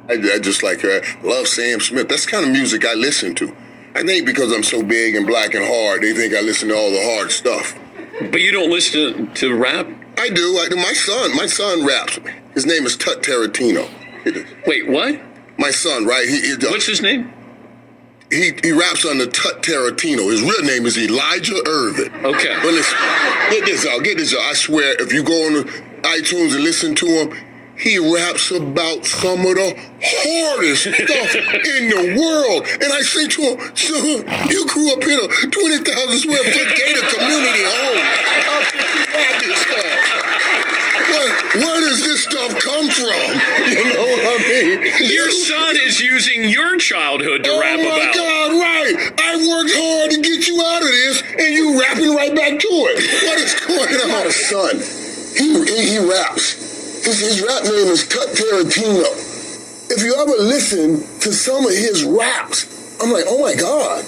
I just like love Sam Smith. That's the kind of music I listen to. I think because I'm so big and black and hard, they think I listen to all the hard stuff. But you don't listen to rap? I do. My son raps. His name is Tut Tarantino. Wait, what? My son, right? What's his name? He raps under Tut Tarantino. His real name is Elijah Irvin. Okay. But listen, get this out. I swear, if you go on iTunes and listen to him, he raps about some of the hardest stuff in the world. And I say to him, son, you grew up in a 20,000 square foot gated community home. How can you rap this stuff? Where does this stuff come from? You know what I mean? Your son is using your childhood to rap about. Oh my God, right. I worked hard to get you out of this, and you rapping right back to it. What is going on? My son, he raps. His rap name is Tut Tarantino. If you ever listen to some of his raps, I'm like, oh my God,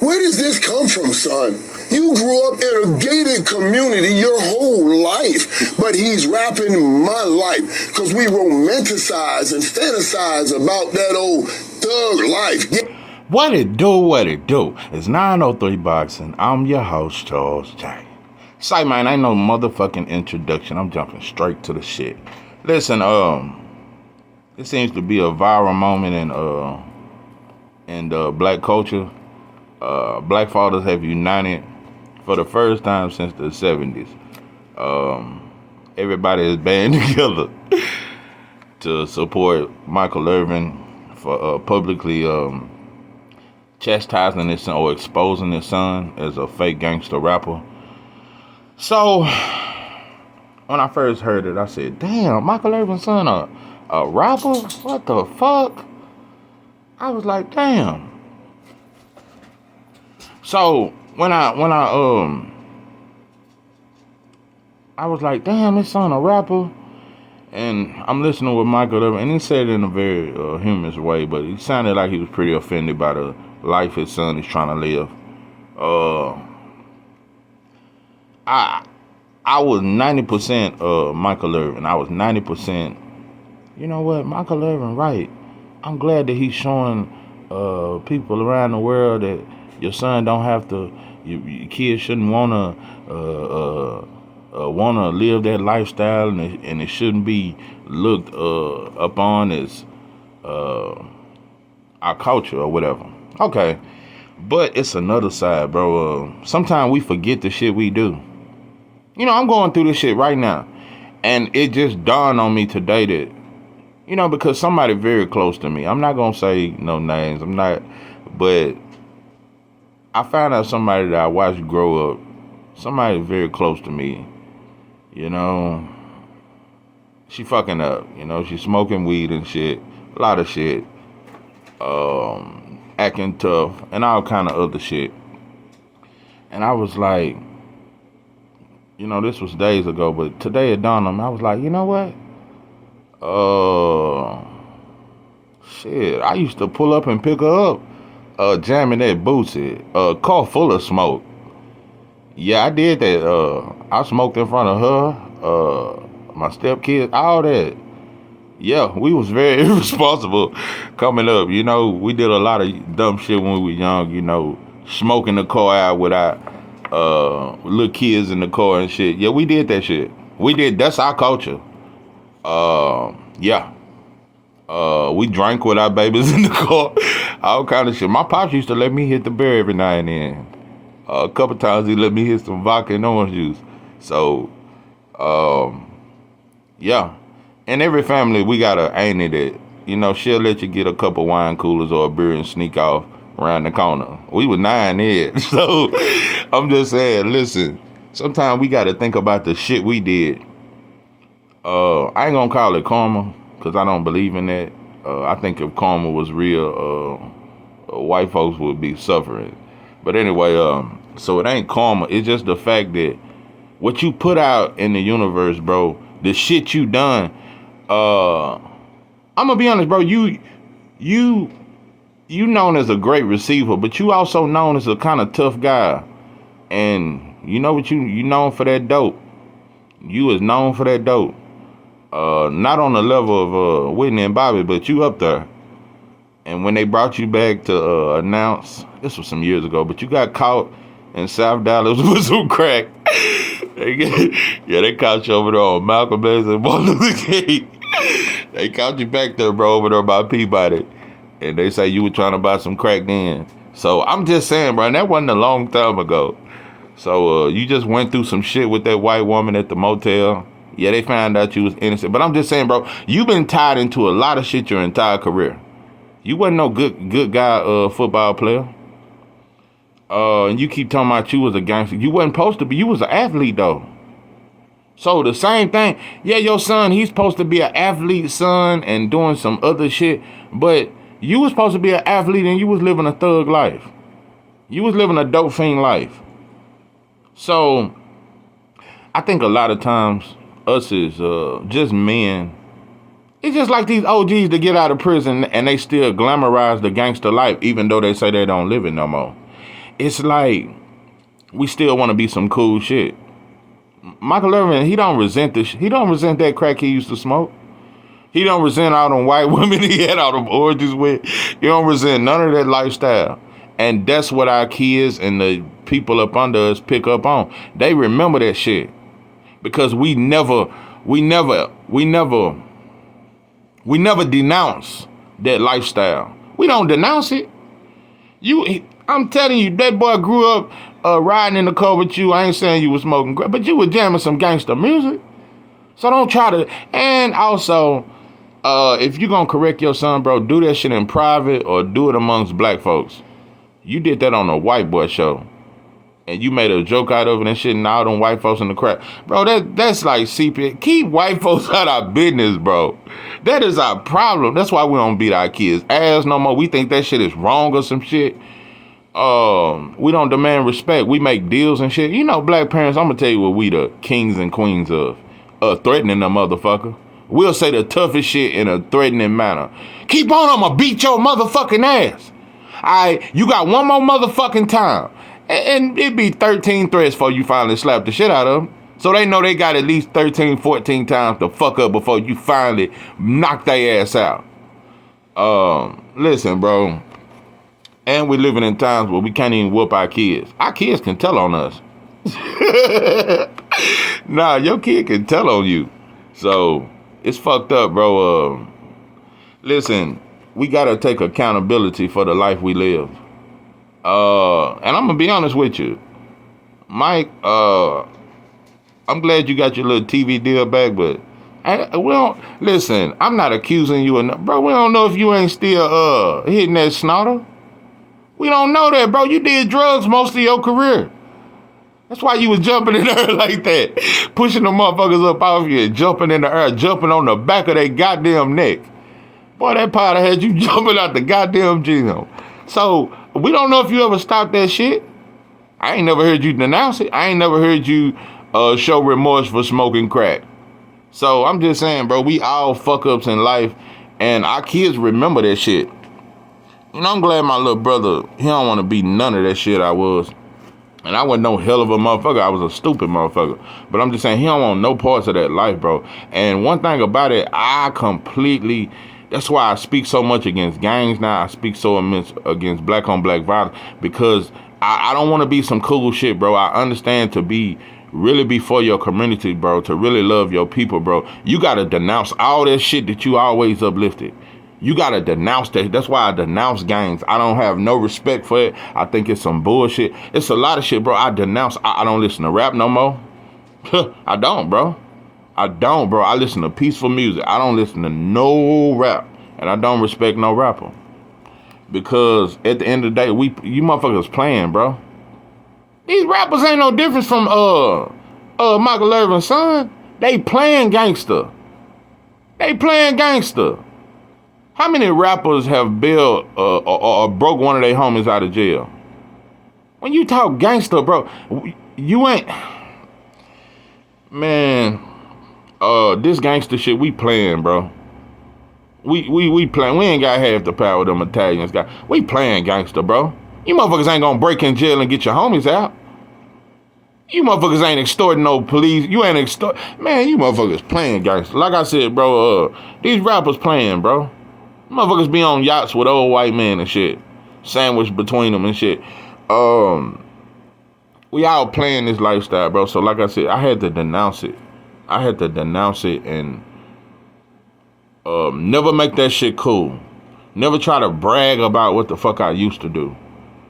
where does this come from, son? You grew up in a gated community your whole life, but he's rapping my life because we romanticize and fantasize about that old thug life. What it do? It's 903 Boxing. I'm your host, Charles J. Say, man, ain't no motherfucking introduction. I'm jumping straight to the shit. Listen, it seems to be a viral moment in black culture. Black fathers have united for the first time since the 70s. Everybody is banding together to support Michael Irvin for publicly chastising his son or exposing his son as a fake gangster rapper. So, when I first heard it, I said, damn, Michael Irvin's son a rapper? What the fuck? I was like, damn. So, when I was like, damn, his son a rapper? And I'm listening with Michael Irvin, and he said it in a very humorous way, but he sounded like he was pretty offended by the life his son is trying to live. I was 90% Michael Irvin. I was 90%, you know what, Michael Irvin, right. I'm glad that he's showing people around the world that your son don't have to, your kids shouldn't wanna live that lifestyle, and it shouldn't be looked upon as our culture or whatever. Okay, but it's another side, bro. Sometimes we forget the shit we do. You know, I'm going through this shit right now, and it just dawned on me today that, you know, because somebody very close to me, I'm not gonna say no names, but I found out somebody that I watched grow up, somebody very close to me, you know, she fucking up, you know, she smoking weed and shit, a lot of shit, acting tough, and all kind of other shit. And I was like, you know, this was days ago, but today it dawned on me. I was like, you know what? Shit, I used to pull up and pick her up, jamming that Bootsy, car full of smoke. Yeah, I did that. I smoked in front of her, my stepkids, all that. Yeah, we was very irresponsible coming up. You know, we did a lot of dumb shit when we were young, you know, smoking the car out with our little kids in the car and shit. Yeah, we did that shit. We did. That's our culture. Yeah. We drank with our babies in the car. All kind of shit. My pops used to let me hit the beer every now and then. A couple times he let me hit some vodka and orange juice. So, yeah. In every family, we got an auntie that, you know, she'll let you get a couple wine coolers or a beer and sneak off around the corner. We was 9 then. So, I'm just saying, listen, sometimes we got to think about the shit we did. I ain't gonna call it karma, because I don't believe in that. I think if karma was real, white folks would be suffering. But anyway, so it ain't karma. It's just the fact that what you put out in the universe, bro, the shit you done, I'm gonna be honest, bro, you known as a great receiver, but you also known as a kind of tough guy. And you know what you known for that dope. You was known for that dope. Not on the level of Whitney and Bobby, but you up there. And when they brought you back to announce, this was some years ago, but you got caught in South Dallas with some crack. They caught you over there on Malcolm X and Martin Luther King. They caught you back there, bro, over there by Peabody. And they say you were trying to buy some crack then. So I'm just saying, bro, that wasn't a long time ago. So you just went through some shit with that white woman at the motel. Yeah, they found out you was innocent. But I'm just saying, bro, you've been tied into a lot of shit your entire career. You wasn't no good guy football player. And you keep talking about you was a gangster. You wasn't supposed to be. You was an athlete, though. So the same thing. Yeah, your son, he's supposed to be an athlete son and doing some other shit. But you was supposed to be an athlete and you was living a thug life. You was living a dope fiend life. So I think a lot of times us as just men, it's just like these OGs that get out of prison and they still glamorize the gangster life, even though they say they don't live it no more. It's like we still want to be some cool shit. Michael Irvin, he don't resent that crack he used to smoke. He don't resent all them white women he had all them orgies with. He don't resent none of that lifestyle. And that's what our kids and the people up under us pick up on. They remember that shit. Because we never denounce that lifestyle. We don't denounce it. I'm telling you, that boy grew up riding in the car with you. I ain't saying you was smoking crack, but you were jamming some gangster music. So don't try to. And also, if you're gonna correct your son, bro, do that shit in private or do it amongst black folks. You did that on a white boy show. And you made a joke out of it and shit, and all them white folks in the crowd. Bro, that's like CP. Keep white folks out of our business, bro. That is our problem. That's why we don't beat our kids' ass no more. We think that shit is wrong or some shit. We don't demand respect. We make deals and shit. You know, black parents, I'm gonna tell you what we the kings and queens of. Threatening the motherfucker. We'll say the toughest shit in a threatening manner. Keep on, I'ma beat your motherfucking ass. Alright, you got one more motherfucking time. And it'd be 13 threats before you finally slap the shit out of them. So they know they got at least 13, 14 times to fuck up before you finally knock their ass out. Listen, bro. And we're living in times where we can't even whoop our kids. Our kids can tell on us. Nah, your kid can tell on you. So it's fucked up, bro. Listen, we gotta take accountability for the life we live. And I'm gonna be honest with you, Mike. I'm glad you got your little TV deal back, but we don't listen. I'm not accusing you, bro. We don't know if you ain't still hitting that snorter. We don't know that, bro. You did drugs most of your career. That's why you was jumping in the air like that, pushing the motherfuckers up off you and jumping in the air, jumping on the back of their goddamn neck. Boy, that powder had you jumping out the goddamn genome. So we don't know if you ever stopped that shit. I ain't never heard you denounce it. I ain't never heard you show remorse for smoking crack. So I'm just saying, bro, we all fuck ups in life, and our kids remember that shit. You know, I'm glad my little brother, he don't want to be none of that shit I was. And I wasn't no hell of a motherfucker. I was a stupid motherfucker. But I'm just saying, he don't want no parts of that life, bro. And one thing about it, that's why I speak so much against gangs now. I speak so much against black on black violence, because I don't want to be some cool shit, bro. I understand to really be for your community, bro, to really love your people, bro. You got to denounce all that shit that you always uplifted. You got to denounce that. That's why I denounce gangs. I don't have no respect for it. I think it's some bullshit. It's a lot of shit, bro. I denounce. I don't listen to rap no more. I don't, bro. I listen to peaceful music. I don't listen to no rap. And I don't respect no rapper. Because at the end of the day, you motherfuckers playing, bro. These rappers ain't no difference from Michael Irvin's son. They playing gangster. How many rappers have bailed or broke one of their homies out of jail? When you talk gangster, bro, you ain't... Man, this gangster shit, we playing, bro. We playing. We ain't got half the power them Italians got. We playing gangster, bro. You motherfuckers ain't gonna break in jail and get your homies out. You motherfuckers ain't extorting no police. You ain't man, you motherfuckers playing gangster. Like I said, bro, these rappers playing, bro. Motherfuckers be on yachts with old white men and shit. Sandwiched between them and shit. We all playing this lifestyle, bro. So like I said, I had to denounce it. And never make that shit cool. Never try to brag about what the fuck I used to do.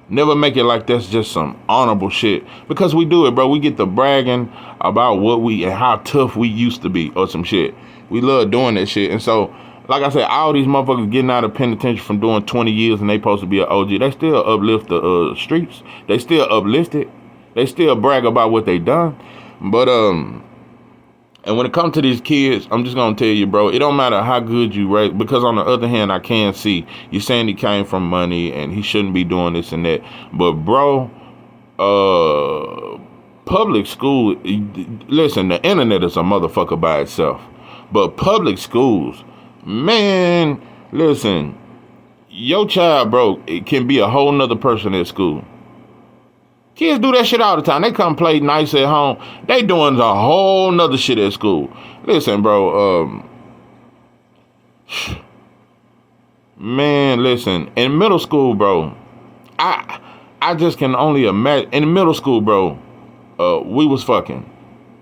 Never make it like that's just some honorable shit. Because we do it, bro. We get to bragging about and how tough we used to be or some shit. We love doing that shit. And so, like I said, all these motherfuckers getting out of penitentiary from doing 20 years and they supposed to be an OG. They still uplift the streets. They still uplift it. They still brag about what they done. But, and when it comes to these kids, I'm just going to tell you, bro, it don't matter how good you raise. Because on the other hand, I can see you saying he came from money and he shouldn't be doing this and that. But, bro, public school, listen, the internet is a motherfucker by itself. But public schools, man, listen, your child, bro, it can be a whole nother person at school. Kids do that shit all the time. They come play nice at home. They doing a whole nother shit at school. Listen, bro. Man, listen. In middle school, bro, I just can only imagine. In middle school, bro, we was fucking.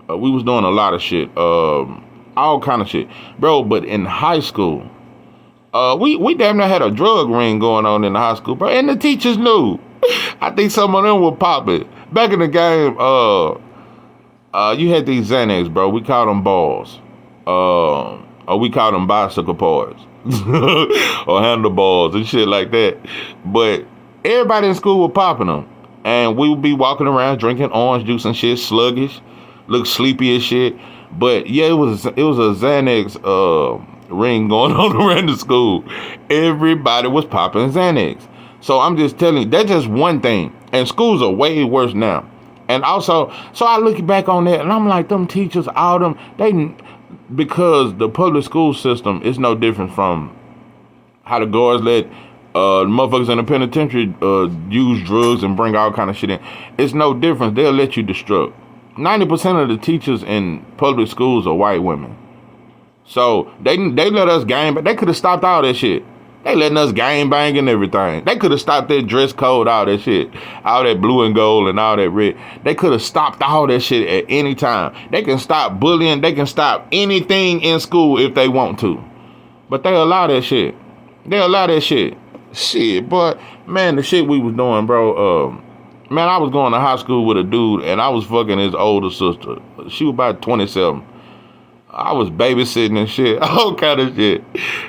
We was doing a lot of shit. All kind of shit, bro. But in high school, we damn near had a drug ring going on in the high school, bro. And the teachers knew. I think some of them were popping. Back in the game, you had these Xanax, bro. We called them balls. Or we called them bicycle parts. Or handlebars and shit like that. But everybody in school was popping them. And we would be walking around drinking orange juice and shit, sluggish, look sleepy as shit. But yeah, it was a Xanax ring going on around the school. Everybody was popping Xanax. So I'm just telling you, that's just one thing. And schools are way worse now. And also, so I look back on that and I'm like, them teachers, all them, because the public school system is no different from how the guards let motherfuckers in the penitentiary use drugs and bring all kind of shit in. It's no different. They'll let you destruct. 90% of the teachers in public schools are white women. So they let us gang, but they could have stopped all that shit. They letting us gang bang and everything. They could have stopped that dress code, all that shit. All that blue and gold and all that red. They could have stopped all that shit at any time. They can stop bullying. They can stop anything in school if they want to. But they allow that shit. They allow that shit. Shit, but man, the shit we was doing, bro. Man, I was going to high school with a dude and I was fucking his older sister. She was about 27. I was babysitting and shit, all kind of shit.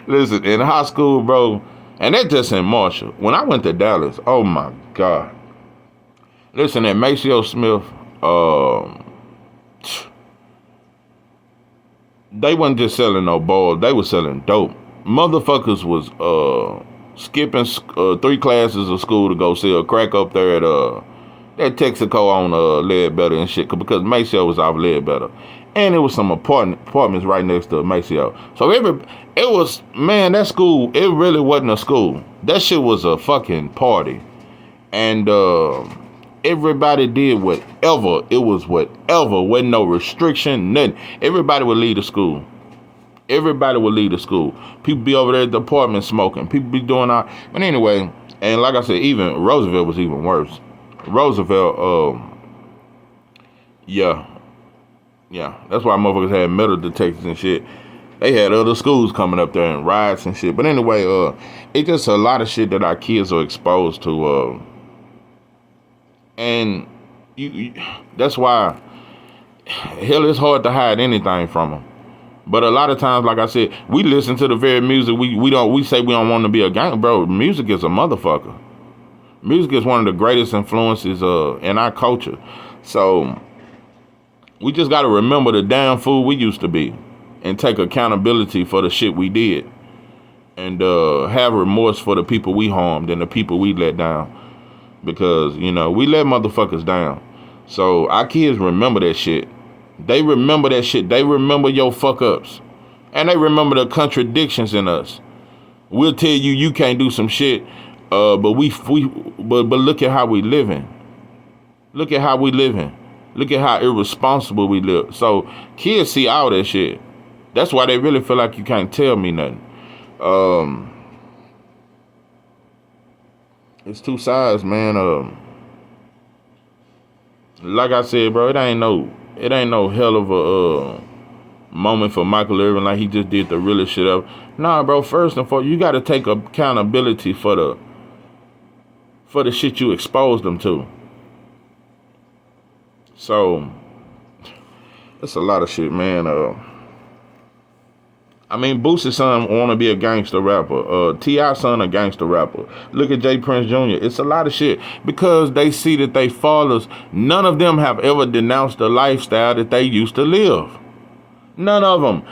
Listen, in high school, bro, and that's just in Marshall. When I went to Dallas, oh my God. Listen, at Maceo Smith, they wasn't just selling no balls, they was selling dope. Motherfuckers was skipping 3 classes of school to go sell crack up there at Texaco on Ledbetter and shit, because Maceo was off Ledbetter. And it was some apartments right next to Maceo. So it was, man, that school, it really wasn't a school. That shit was a fucking party. And everybody did whatever. It was whatever. Wasn't no restriction, nothing. Everybody would leave the school. Everybody would leave the school. People be over there at the apartment smoking. People be doing all. But anyway, and like I said, even Roosevelt was even worse. Roosevelt, yeah, that's why motherfuckers had metal detectors and shit. They had other schools coming up there and riots and shit. But anyway, it's just a lot of shit that our kids are exposed to. And that's why, hell, it's hard to hide anything from them. But a lot of times, like I said, we listen to the very music we say we don't want to be a gang, bro. Music is a motherfucker. Music is one of the greatest influences in our culture. So we just got to remember the damn fool we used to be and take accountability for the shit we did and have remorse for the people we harmed and the people we let down, because, you know, we let motherfuckers down. So our kids remember that shit. They remember that shit. They remember your fuck ups and they remember the contradictions in us. We'll tell you can't do some shit, but look at how we living. Look at how we living. Look at how irresponsible we live. So kids see all that shit. That's why they really feel like you can't tell me nothing. It's two sides, man. Like I said, bro, it ain't no hell of a moment for Michael Irvin like he just did the realest shit up. Nah, bro, first and foremost, you gotta take accountability for the shit you exposed them to. So it's a lot of shit, man. I mean, Boosie's son want to be a gangster rapper. T.I.'s son a gangster rapper. Look at J. Prince Jr. It's a lot of shit because they see that they fathers, none of them have ever denounced the lifestyle that they used to live. None of them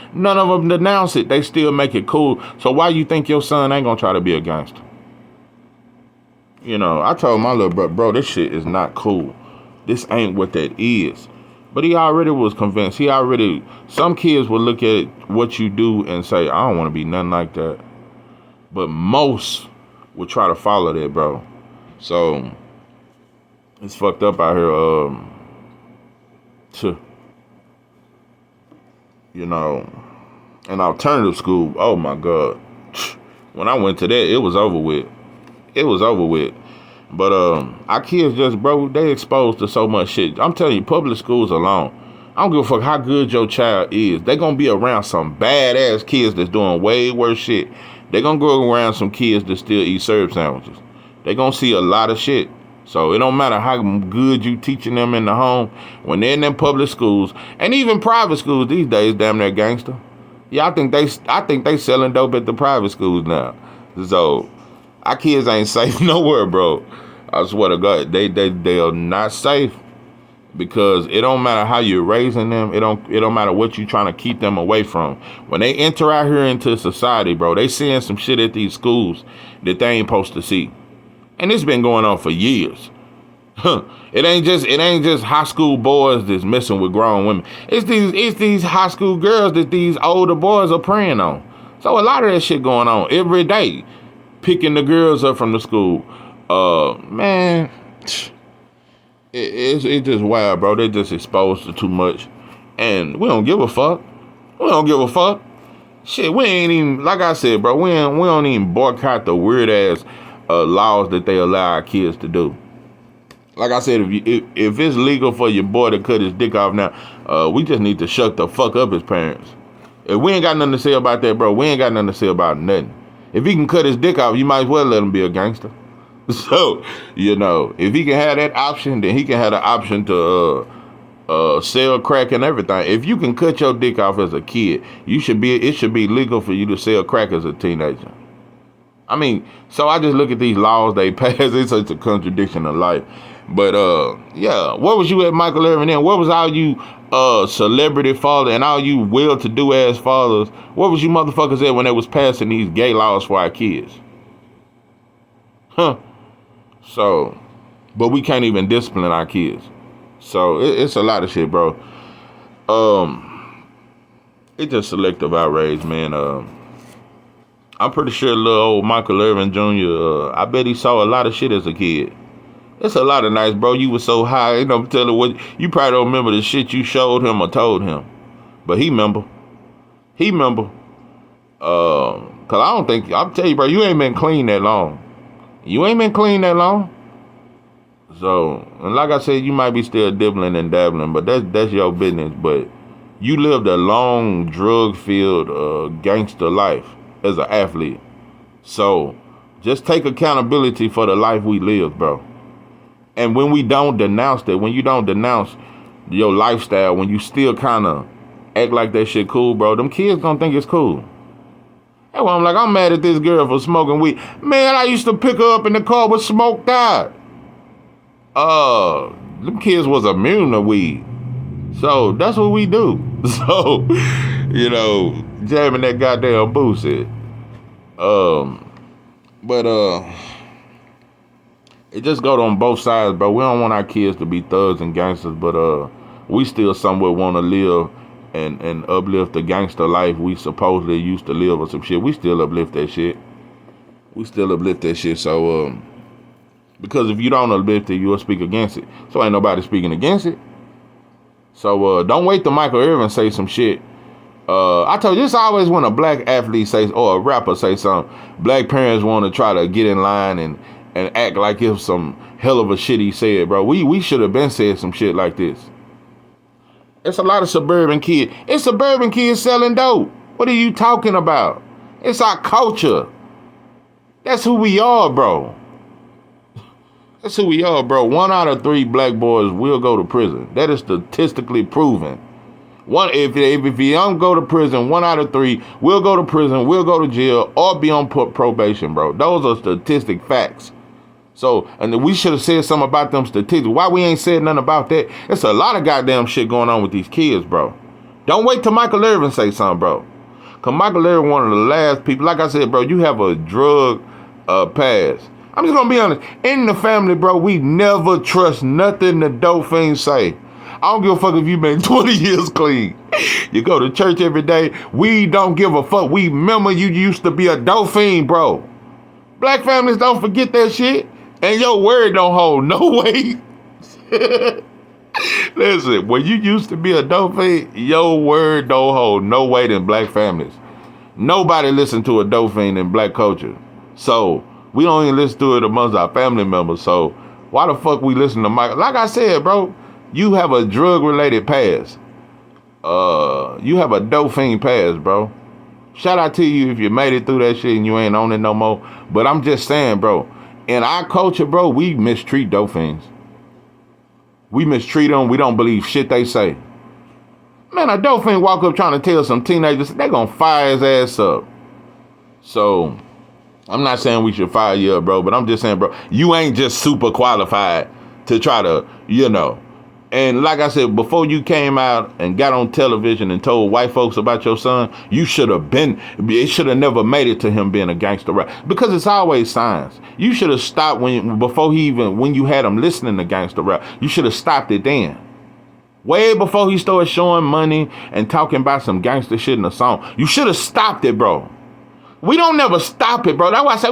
denounce it. They still make it cool. So why you think your son ain't gonna try to be a gangster? You know, I told my little brother, bro, this shit is not cool. This ain't what that is. But he already was convinced. Some kids will look at what you do and say, I don't want to be nothing like that. But most will try to follow that, bro. So it's fucked up out here. You know, an alternative school. Oh my God. When I went to that, it was over with. But our kids just, bro, they exposed to so much shit. I'm telling you, public schools alone, I don't give a fuck how good your child is. They gonna be around some badass kids that's doing way worse shit. They gonna go around some kids that still eat syrup sandwiches. They gonna see a lot of shit. So it don't matter how good you teaching them in the home. When they're in them public schools, and even private schools these days, damn near gangster. Yeah, I think they selling dope at the private schools now. So our kids ain't safe nowhere, bro. I swear to God, they are not safe because it don't matter how you're raising them. It don't matter what you're trying to keep them away from. When they enter out here into society, bro, they seeing some shit at these schools that they ain't supposed to see, and it's been going on for years. It ain't just high school boys that's messing with grown women. It's these high school girls that these older boys are preying on. So a lot of that shit going on every day. Picking the girls up from the school. Man, it's just wild, bro. They just exposed to too much. And we don't give a fuck. Shit, we ain't even, like I said, bro, we don't even boycott the weird ass laws that they allow our kids to do. Like I said, if it's legal for your boy to cut his dick off now, we just need to shut the fuck up as parents. If we ain't got nothing to say about that, bro, we ain't got nothing to say about nothing. If he can cut his dick off, you might as well let him be a gangster. So, you know, if he can have that option, then he can have the option to sell crack and everything. If you can cut your dick off as a kid, it should be legal for you to sell crack as a teenager. I mean, so I just look at these laws they pass. It's such a contradiction of life. But yeah, where was you at, Michael Irvin? Then where was all you celebrity father and all you well-to-do ass fathers? Where was you motherfuckers at when they was passing these gay laws for our kids? So, but we can't even discipline our kids. So it's a lot of shit, bro. It's just selective outrage, man. I'm pretty sure little old Michael Irvin Jr., I bet he saw a lot of shit as a kid. It's a lot of nights, bro. You was so high, you know, telling what you probably don't remember the shit you showed him or told him. But he remember. Cause I'll tell you, bro, you ain't been clean that long. So, and like I said, you might be still dibbling and dabbling, but that's your business. But you lived a long, drug-filled, gangster life as an athlete. So, just take accountability for the life we live, bro. And when we don't denounce that, when you don't denounce your lifestyle, when you still kind of act like that shit cool, bro, them kids gonna think it's cool. And well, I'm like, I'm mad at this girl for smoking weed. Man, I used to pick her up in the car with smoked out. Them kids was immune to weed. So that's what we do. So, you know, jamming that goddamn boost. It just go on both sides, bro. We don't want our kids to be thugs and gangsters, but we still somewhere want to live and uplift the gangster life we supposedly used to live or some shit. We still uplift that shit. So, because if you don't uplift it, you'll speak against it. So ain't nobody speaking against it. So don't wait till Michael Irvin say some shit. I told you, it's always when a black athlete says or a rapper say something, black parents want to try to get in line and act like it's some hell of a shit he said, bro. We should have been said some shit like this. It's a lot of suburban kids. It's suburban kids selling dope. What are you talking about? It's our culture. That's who we are, bro. That's who we are, bro. 1 out of 3 black boys will go to prison. That is statistically proven. If you don't go to prison, 1 out of 3 will go to prison, will go to jail, or be on probation, bro. Those are statistic facts. So, and we should have said something about them statistics. Why we ain't said nothing about that? It's a lot of goddamn shit going on with these kids, bro. Don't wait till Michael Irvin say something, bro. Because Michael Irvin, one of the last people, like I said, bro, you have a drug past. I'm just going to be honest. In the family, bro, we never trust nothing the dope fiends say. I don't give a fuck if you've been 20 years clean. You go to church every day. We don't give a fuck. We remember you used to be a dope fiend, bro. Black families don't forget that shit. And your word don't hold no weight. Listen, when you used to be a dope fiend, your word don't hold no weight in black families. Nobody listen to a dope fiend in black culture. So, we don't even listen to it amongst our family members. So, why the fuck we listen to Michael? Like I said, bro, you have a drug-related past. You have a dope fiend past, bro. Shout out to you if you made it through that shit and you ain't on it no more. But I'm just saying, bro, in our culture, bro, we mistreat dope fiends. We mistreat them. We don't believe shit they say. Man, a dope fiend walk up trying to tell some teenagers, they gonna fire his ass up. So, I'm not saying we should fire you up, bro, but I'm just saying, bro, you ain't just super qualified to try to, And like I said, before you came out and got on television and told white folks about your son, it should have never made it to him being a gangster rap. Because it's always signs. You should have stopped when you had him listening to gangster rap. You should have stopped it then. Way before he started showing money and talking about some gangster shit in the song. You should have stopped it, bro. We don't never stop it, bro. That's why I say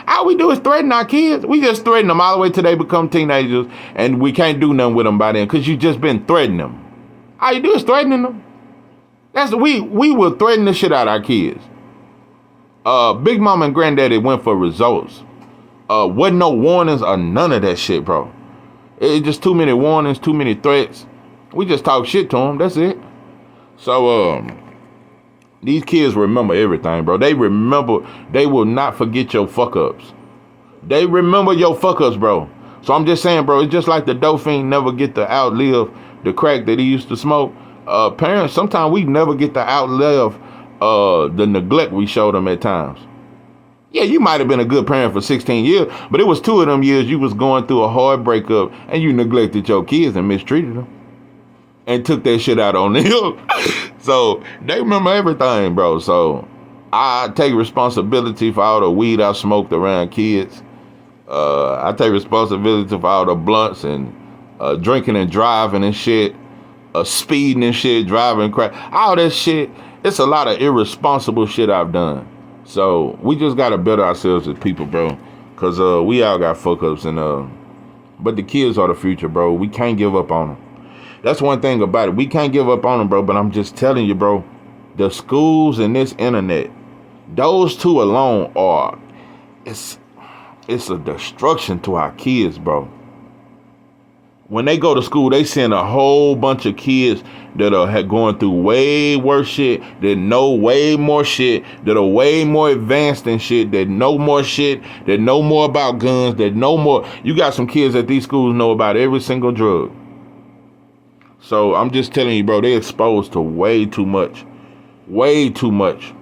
all we do is threaten our kids. We just threaten them all the way till they become teenagers, and we can't do nothing with them by then because you just been threatening them. All you do is threatening them. We will threaten the shit out of our kids. Big Mama and Granddaddy went for results. Wasn't no warnings or none of that shit, bro. It's just too many warnings, too many threats. We just talk shit to them. That's it. So, these kids remember everything, bro. They will not forget your fuck-ups. They remember your fuck-ups, bro. So I'm just saying, bro, it's just like the dope fiend never get to outlive the crack that he used to smoke. Parents, sometimes we never get to outlive the neglect we showed them at times. Yeah, you might have been a good parent for 16 years, but it was 2 of them years you was going through a hard breakup and you neglected your kids and mistreated them. And took that shit out on them. So they remember everything, bro. So I take responsibility for all the weed I smoked around kids. I take responsibility for all the blunts and drinking and driving and shit. Speeding and shit, driving crack. All that shit. It's a lot of irresponsible shit I've done. So we just gotta better ourselves as people, bro. Cause we all got fuck ups but the kids are the future, bro. We can't give up on them. That's one thing about it. We can't give up on them, bro. But I'm just telling you, bro, the schools and this internet, those two alone it's a destruction to our kids, bro. When they go to school, they send a whole bunch of kids that are going through way worse shit, that know way more shit, that are way more advanced than shit, that know more shit, that know more about guns, that know more. You got some kids at these schools know about every single drug. So I'm just telling you, bro, they exposed to way too much. Way too much.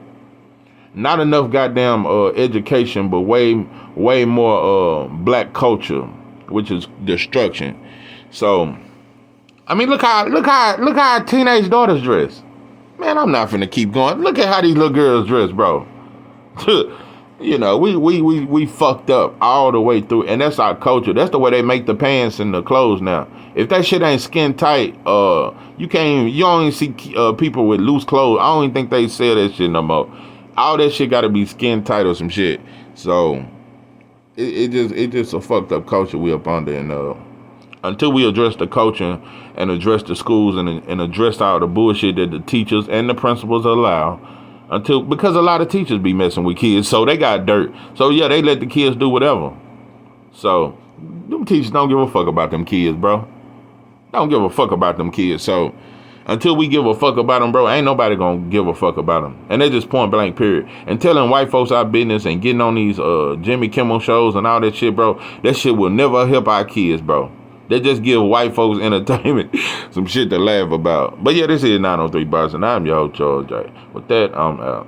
Not enough goddamn education, but way more black culture, which is destruction. So, I mean, look how our teenage daughters dress. Man, I'm not finna keep going. Look at how these little girls dress, bro. We fucked up all the way through, and that's our culture. That's the way they make the pants and the clothes now. If that shit ain't skin tight, you don't even see people with loose clothes. I don't even think they sell that shit no more. All that shit gotta be skin tight or some shit. So it just a fucked up culture we up under, and until we address the coaching and address the schools and address all the bullshit that the teachers and the principals allow, because a lot of teachers be messing with kids, so they got dirt. So yeah, they let the kids do whatever. So them teachers don't give a fuck about them kids, bro. Don't give a fuck about them kids. So until we give a fuck about them, bro, ain't nobody gonna give a fuck about them. And they just point blank, period. And telling white folks our business and getting on these Jimmy Kimmel shows and all that shit, bro, that shit will never help our kids, bro. They just give white folks entertainment, some shit to laugh about. But yeah, this is 903 Bars, and I'm your host, Charles J. With that, I'm out.